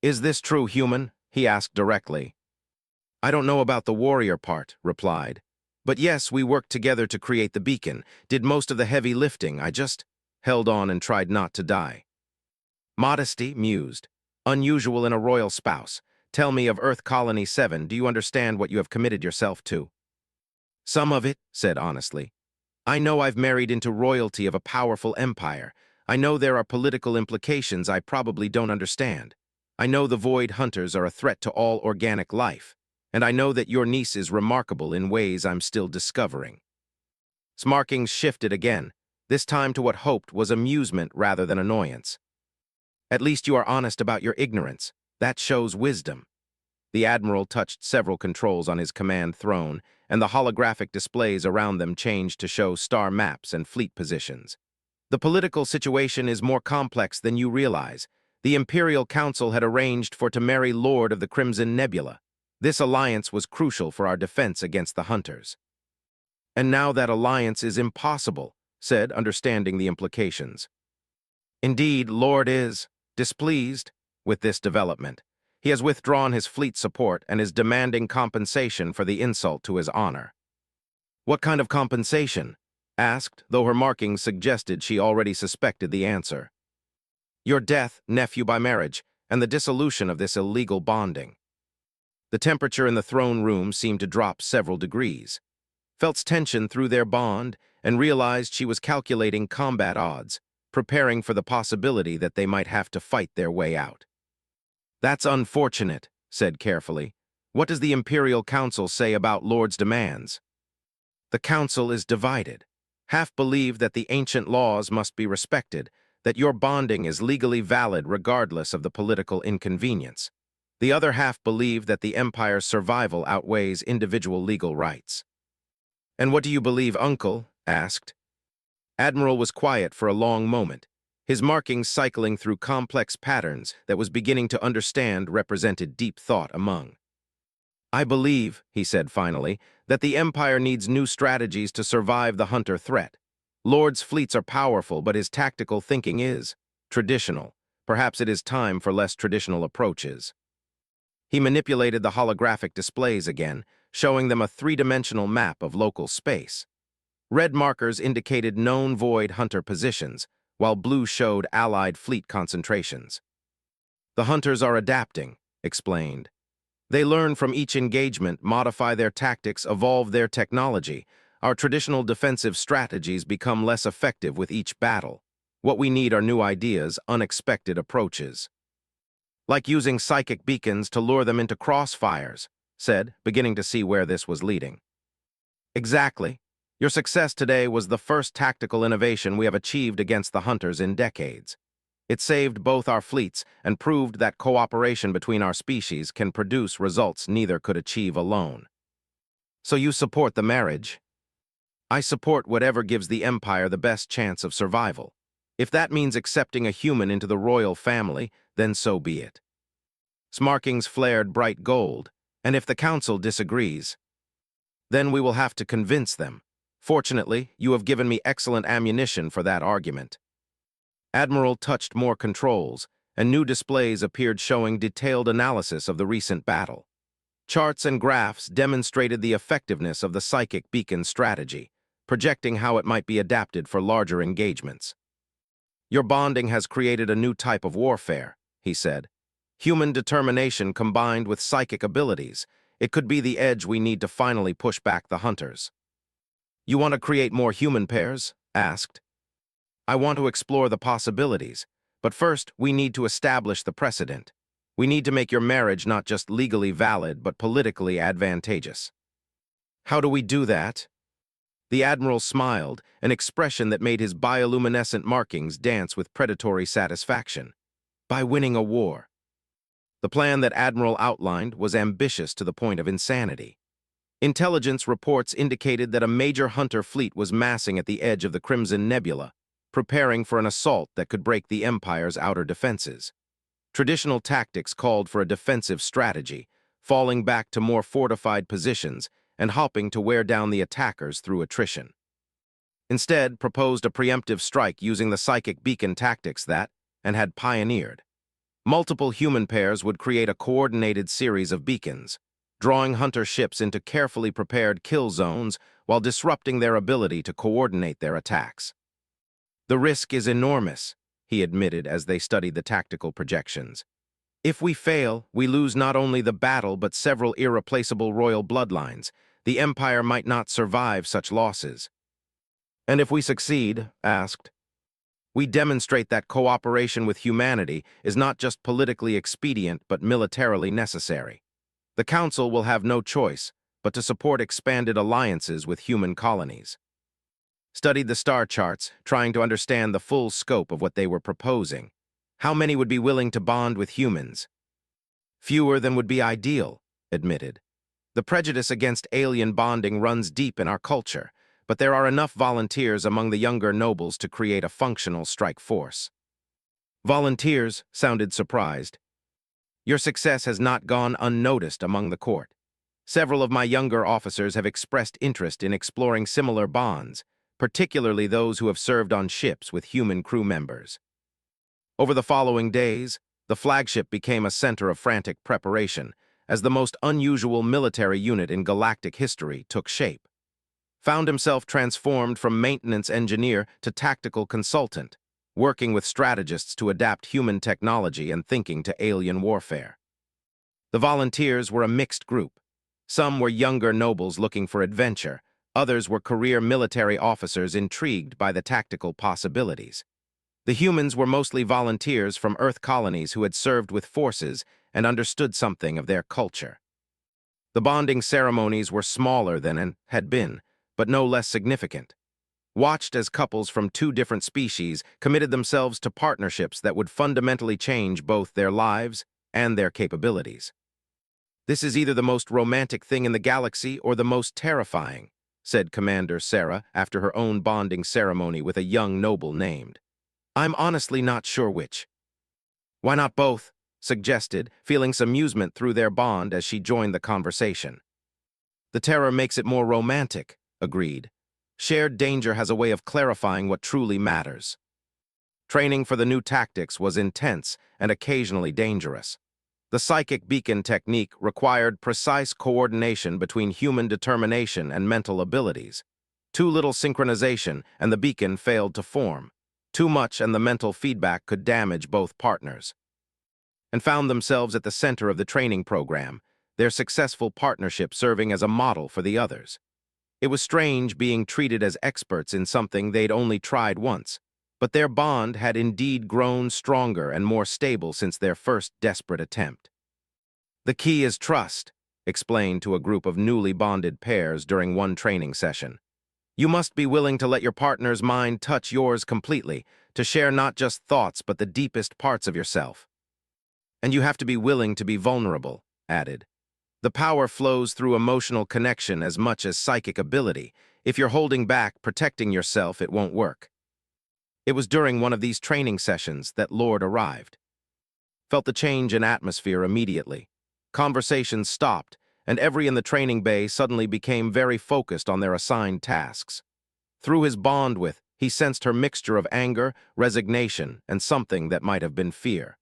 "Is this true, human?" he asked directly. "I don't know about the warrior part," replied. "But yes, we worked together to create the beacon, did most of the heavy lifting. I just held on and tried not to die." Modesty, mused. Unusual in a royal spouse. "Tell me of Earth Colony 7, do you understand what you have committed yourself to?" "Some of it," said honestly. "I know I've married into royalty of a powerful empire. I know there are political implications I probably don't understand. I know the Void Hunters are a threat to all organic life. And I know that your niece is remarkable in ways I'm still discovering." Smarkings shifted again, this time to what hoped was amusement rather than annoyance. At least you are honest about your ignorance. That shows wisdom. The Admiral touched several controls on his command throne, and the holographic displays around them changed to show star maps and fleet positions. The political situation is more complex than you realize. The Imperial Council had arranged for to marry Lord of the Crimson Nebula. This alliance was crucial for our defense against the Hunters. And now that alliance is impossible, said, understanding the implications. Indeed, Lord is displeased with this development. He has withdrawn his fleet support and is demanding compensation for the insult to his honor. What kind of compensation? Asked, though her markings suggested she already suspected the answer. Your death, nephew by marriage, and the dissolution of this illegal bonding. The temperature in the throne room seemed to drop several degrees. Felt's tension through their bond and realized she was calculating combat odds, preparing for the possibility that they might have to fight their way out. That's unfortunate, said carefully. What does the Imperial Council say about Lord's demands? The Council is divided. Half believe that the ancient laws must be respected, that your bonding is legally valid regardless of the political inconvenience. The other half believe that the Empire's survival outweighs individual legal rights. And what do you believe, Uncle? Asked. Admiral was quiet for a long moment, his markings cycling through complex patterns that was beginning to understand represented deep thought among. I believe, he said finally, that the Empire needs new strategies to survive the Hunter threat. Lord's fleets are powerful, but his tactical thinking is traditional. Perhaps it is time for less traditional approaches. He manipulated the holographic displays again, showing them a three-dimensional map of local space. Red markers indicated known void Hunter positions, while blue showed Allied fleet concentrations. The Hunters are adapting, explained. They learn from each engagement, modify their tactics, evolve their technology. Our traditional defensive strategies become less effective with each battle. What we need are new ideas, unexpected approaches. Like using psychic beacons to lure them into crossfires, said, beginning to see where this was leading. Exactly. Your success today was the first tactical innovation we have achieved against the Hunters in decades. It saved both our fleets and proved that cooperation between our species can produce results neither could achieve alone. So you support the marriage? I support whatever gives the Empire the best chance of survival. If that means accepting a human into the royal family, then so be it. Smarkings flared bright gold, and if the Council disagrees, then we will have to convince them. Fortunately, you have given me excellent ammunition for that argument. Admiral touched more controls, and new displays appeared showing detailed analysis of the recent battle. Charts and graphs demonstrated the effectiveness of the psychic beacon strategy, projecting how it might be adapted for larger engagements. Your bonding has created a new type of warfare, he said. Human determination combined with psychic abilities. It could be the edge we need to finally push back the Hunters. You want to create more human pairs? Asked. I want to explore the possibilities, but first we need to establish the precedent. We need to make your marriage not just legally valid, but politically advantageous. How do we do that? The Admiral smiled, an expression that made his bioluminescent markings dance with predatory satisfaction. By winning a war. The plan that Admiral outlined was ambitious to the point of insanity. Intelligence reports indicated that a major Hunter fleet was massing at the edge of the Crimson Nebula, preparing for an assault that could break the Empire's outer defenses. Traditional tactics called for a defensive strategy, falling back to more fortified positions and hoping to wear down the attackers through attrition. Instead, proposed a preemptive strike using the psychic beacon tactics that, and had pioneered. Multiple human pairs would create a coordinated series of beacons, drawing Hunter ships into carefully prepared kill zones while disrupting their ability to coordinate their attacks. The risk is enormous, he admitted as they studied the tactical projections. If we fail, we lose not only the battle but several irreplaceable royal bloodlines. The Empire might not survive such losses. And if we succeed, asked, we demonstrate that cooperation with humanity is not just politically expedient but militarily necessary. The Council will have no choice but to support expanded alliances with human colonies. Studied the star charts, trying to understand the full scope of what they were proposing. How many would be willing to bond with humans? Fewer than would be ideal, admitted. The prejudice against alien bonding runs deep in our culture, but there are enough volunteers among the younger nobles to create a functional strike force. Volunteers sounded surprised. Your success has not gone unnoticed among the court. Several of my younger officers have expressed interest in exploring similar bonds, particularly those who have served on ships with human crew members. Over the following days, the flagship became a center of frantic preparation, as the most unusual military unit in galactic history took shape. Found himself transformed from maintenance engineer to tactical consultant, working with strategists to adapt human technology and thinking to alien warfare. The volunteers were a mixed group. Some were younger nobles looking for adventure, others were career military officers intrigued by the tactical possibilities. The humans were mostly volunteers from Earth colonies who had served with forces and understood something of their culture. The bonding ceremonies were smaller than had been, but no less significant. Watched as couples from two different species committed themselves to partnerships that would fundamentally change both their lives and their capabilities. This is either the most romantic thing in the galaxy or the most terrifying, said Commander Sarah after her own bonding ceremony with a young noble named. I'm honestly not sure which. Why not both? Suggested, feeling some amusement through their bond as she joined the conversation. The terror makes it more romantic, agreed. Shared danger has a way of clarifying what truly matters. Training for the new tactics was intense and occasionally dangerous. The psychic beacon technique required precise coordination between human determination and mental abilities. Too little synchronization and the beacon failed to form. Too much and the mental feedback could damage both partners. And found themselves at the center of the training program, their successful partnership serving as a model for the others. It was strange being treated as experts in something they'd only tried once, but their bond had indeed grown stronger and more stable since their first desperate attempt. The key is trust, explained to a group of newly bonded pairs during one training session. You must be willing to let your partner's mind touch yours completely, to share not just thoughts but the deepest parts of yourself. And you have to be willing to be vulnerable, added. The power flows through emotional connection as much as psychic ability. If you're holding back, protecting yourself, it won't work. It was during one of these training sessions that Lord arrived. Felt the change in atmosphere immediately. Conversations stopped, and every in the training bay suddenly became very focused on their assigned tasks. Through his bond with, he sensed her mixture of anger, resignation, and something that might have been fear.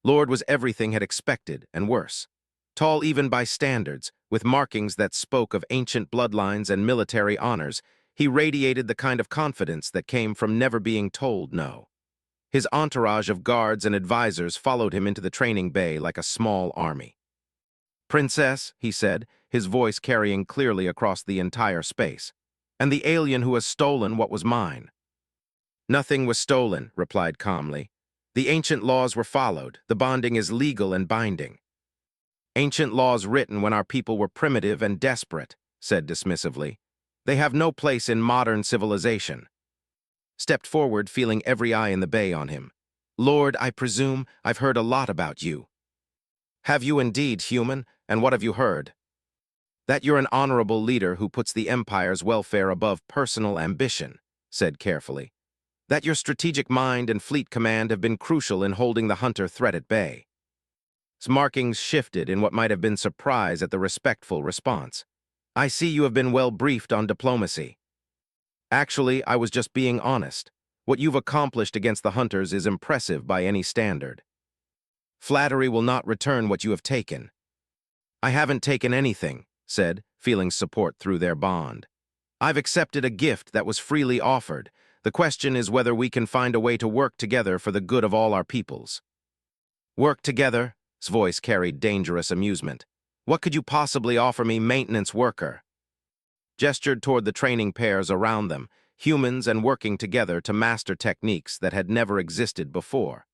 Lord was everything had expected, and worse. Tall even by standards, with markings that spoke of ancient bloodlines and military honors, he radiated the kind of confidence that came from never being told no. His entourage of guards and advisors followed him into the training bay like a small army. Princess, he said, his voice carrying clearly across the entire space, and the alien who has stolen what was mine. Nothing was stolen, replied calmly. The ancient laws were followed. The bonding is legal and binding. Ancient laws written when our people were primitive and desperate, said dismissively. They have no place in modern civilization. Stepped forward, feeling every eye in the bay on him. Lord, I presume I've heard a lot about you. Have you indeed, human, and what have you heard? That you're an honorable leader who puts the Empire's welfare above personal ambition, said carefully. That your strategic mind and fleet command have been crucial in holding the hunter threat at bay. His markings shifted in what might have been surprise at the respectful response. I see you have been well briefed on diplomacy. Actually, I was just being honest. What you've accomplished against the hunters is impressive by any standard. Flattery will not return what you have taken. I haven't taken anything, said, feeling support through their bond. I've accepted a gift that was freely offered. The question is whether we can find a way to work together for the good of all our peoples. Work together? His voice carried dangerous amusement. What could you possibly offer me, maintenance worker? Gestured toward the training pairs around them, humans and working together to master techniques that had never existed before.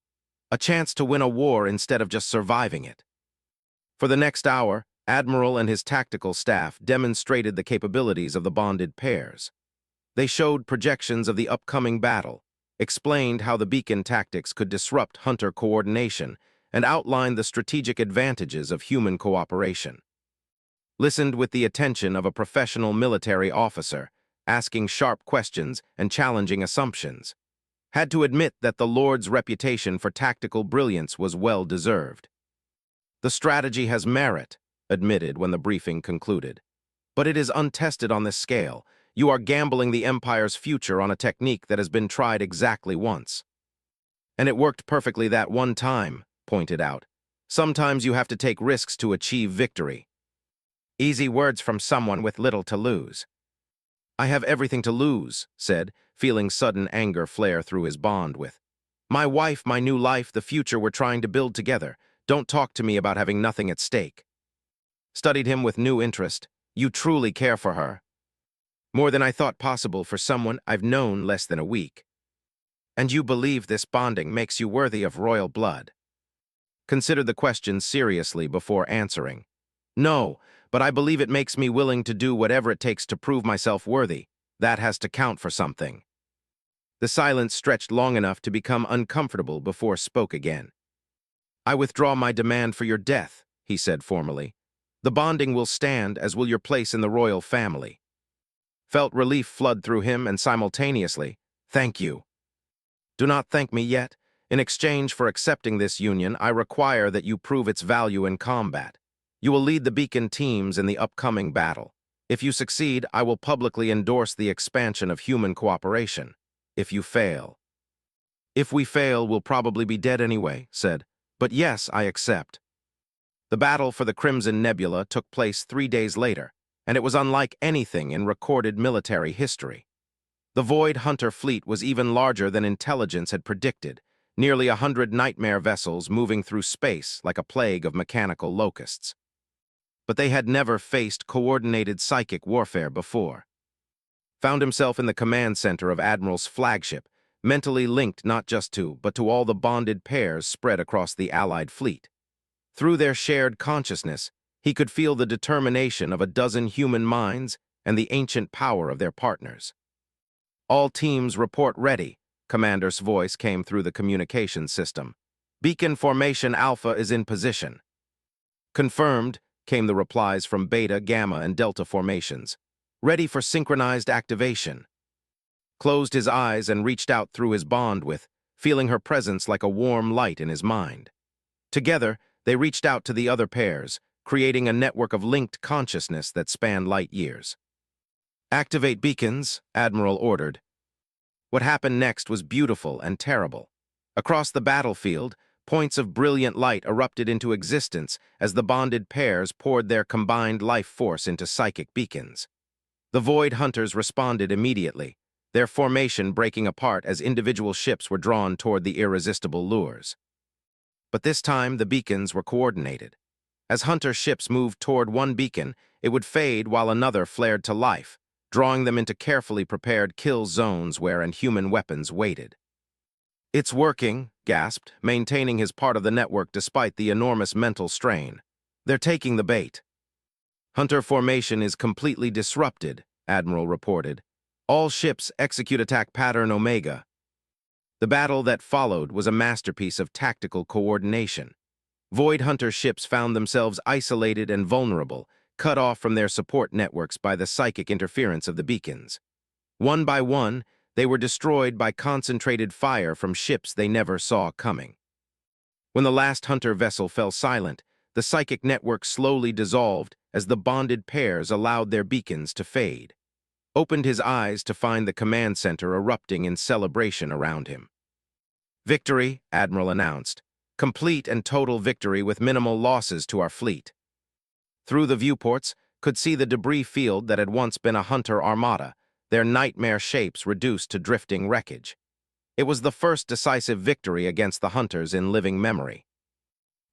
A chance to win a war instead of just surviving it. For the next hour, Admiral and his tactical staff demonstrated the capabilities of the bonded pairs. They showed projections of the upcoming battle, explained how the beacon tactics could disrupt hunter coordination, and outlined the strategic advantages of human cooperation. Listened with the attention of a professional military officer, asking sharp questions and challenging assumptions. Had to admit that the Lord's reputation for tactical brilliance was well-deserved. The strategy has merit, admitted when the briefing concluded. But it is untested on this scale. You are gambling the Empire's future on a technique that has been tried exactly once. And it worked perfectly that one time, pointed out. Sometimes you have to take risks to achieve victory. Easy words from someone with little to lose. I have everything to lose, said, feeling sudden anger flare through his bond with. My wife, my new life, the future we're trying to build together. Don't talk to me about having nothing at stake. Studied him with new interest. You truly care for her. More than I thought possible for someone I've known less than a week. And you believe this bonding makes you worthy of royal blood. Considered the question seriously before answering. No, but I believe it makes me willing to do whatever it takes to prove myself worthy. That has to count for something. The silence stretched long enough to become uncomfortable before spoke again. I withdraw my demand for your death, he said formally. The bonding will stand, as will your place in the royal family. Felt relief flood through him, and simultaneously, thank you. Do not thank me yet. In exchange for accepting this union, I require that you prove its value in combat. You will lead the beacon teams in the upcoming battle. If you succeed, I will publicly endorse the expansion of human cooperation. If you fail. If we fail, we'll probably be dead anyway, said. But yes, I accept. The battle for the Crimson Nebula took place 3 days later, and it was unlike anything in recorded military history. The Void Hunter fleet was even larger than intelligence had predicted, nearly 100 nightmare vessels moving through space like a plague of mechanical locusts. But they had never faced coordinated psychic warfare before. Found himself in the command center of Admiral's flagship, mentally linked not just to, but to all the bonded pairs spread across the Allied fleet. Through their shared consciousness, he could feel the determination of a dozen human minds and the ancient power of their partners. All teams report ready, Commander's voice came through the communications system. Beacon Formation Alpha is in position. Confirmed, came the replies from Beta, Gamma, and Delta formations. Ready for synchronized activation. Closed his eyes and reached out through his bond with, feeling her presence like a warm light in his mind. Together, they reached out to the other pairs, creating a network of linked consciousness that spanned light years. Activate beacons, Admiral ordered. What happened next was beautiful and terrible. Across the battlefield, points of brilliant light erupted into existence as the bonded pairs poured their combined life force into psychic beacons. The Void Hunters responded immediately, their formation breaking apart as individual ships were drawn toward the irresistible lures. But this time, the beacons were coordinated. As Hunter ships moved toward one beacon, it would fade while another flared to life, drawing them into carefully prepared kill zones where inhuman weapons waited. It's working, gasped, maintaining his part of the network despite the enormous mental strain. They're taking the bait. Hunter formation is completely disrupted, Admiral reported. All ships execute attack pattern Omega. The battle that followed was a masterpiece of tactical coordination. Void Hunter ships found themselves isolated and vulnerable, cut off from their support networks by the psychic interference of the beacons. One by one, they were destroyed by concentrated fire from ships they never saw coming. When the last Hunter vessel fell silent, the psychic network slowly dissolved as the bonded pairs allowed their beacons to fade. Opened his eyes to find the command center erupting in celebration around him. Victory, Admiral announced. Complete and total victory with minimal losses to our fleet. Through the viewports, could see the debris field that had once been a Hunter armada, their nightmare shapes reduced to drifting wreckage. It was the first decisive victory against the Hunters in living memory.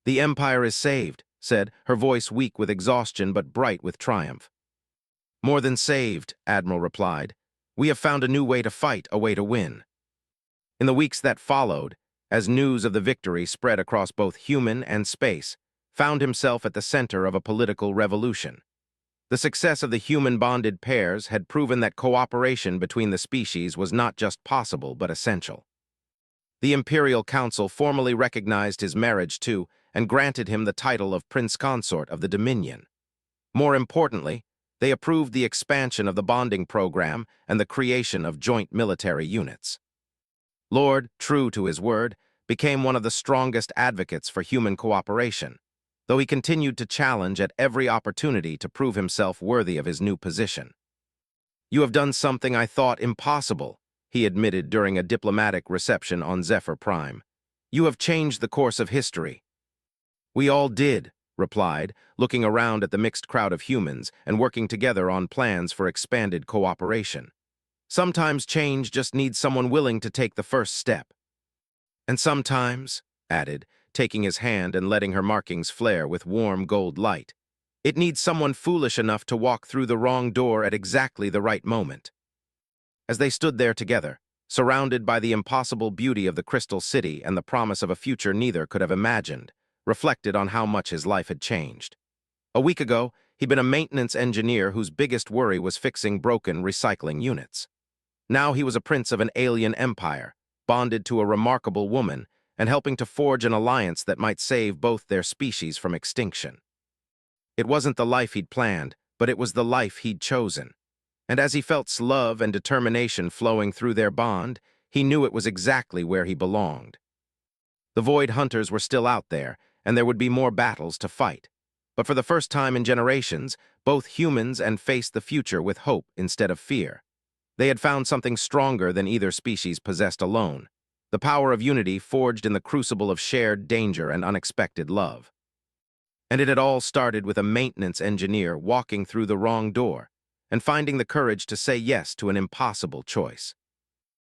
The Empire is saved, said, her voice weak with exhaustion but bright with triumph. More than saved, Admiral replied. We have found a new way to fight, a way to win. In the weeks that followed, as news of the victory spread across both human and space, found himself at the center of a political revolution. The success of the human-bonded pairs had proven that cooperation between the species was not just possible but essential. The Imperial Council formally recognized his marriage to and granted him the title of Prince Consort of the Dominion. More importantly, they approved the expansion of the bonding program and the creation of joint military units. Lord, true to his word, became one of the strongest advocates for human cooperation, though he continued to challenge at every opportunity to prove himself worthy of his new position. "You have done something I thought impossible," he admitted during a diplomatic reception on Zephyr Prime. "You have changed the course of history." "We all did," replied, looking around at the mixed crowd of humans and working together on plans for expanded cooperation. "Sometimes change just needs someone willing to take the first step." "And sometimes," added, taking his hand and letting her markings flare with warm gold light, "it needs someone foolish enough to walk through the wrong door at exactly the right moment." As they stood there together, surrounded by the impossible beauty of the Crystal City and the promise of a future neither could have imagined, reflected on how much his life had changed. A week ago, he'd been a maintenance engineer whose biggest worry was fixing broken recycling units. Now he was a prince of an alien empire, bonded to a remarkable woman, and helping to forge an alliance that might save both their species from extinction. It wasn't the life he'd planned, but it was the life he'd chosen. And as he felt love and determination flowing through their bond, he knew it was exactly where he belonged. The Void Hunters were still out there, and there would be more battles to fight. But for the first time in generations, both humans and faced the future with hope instead of fear. They had found something stronger than either species possessed alone: the power of unity forged in the crucible of shared danger and unexpected love. And it had all started with a maintenance engineer walking through the wrong door and finding the courage to say yes to an impossible choice.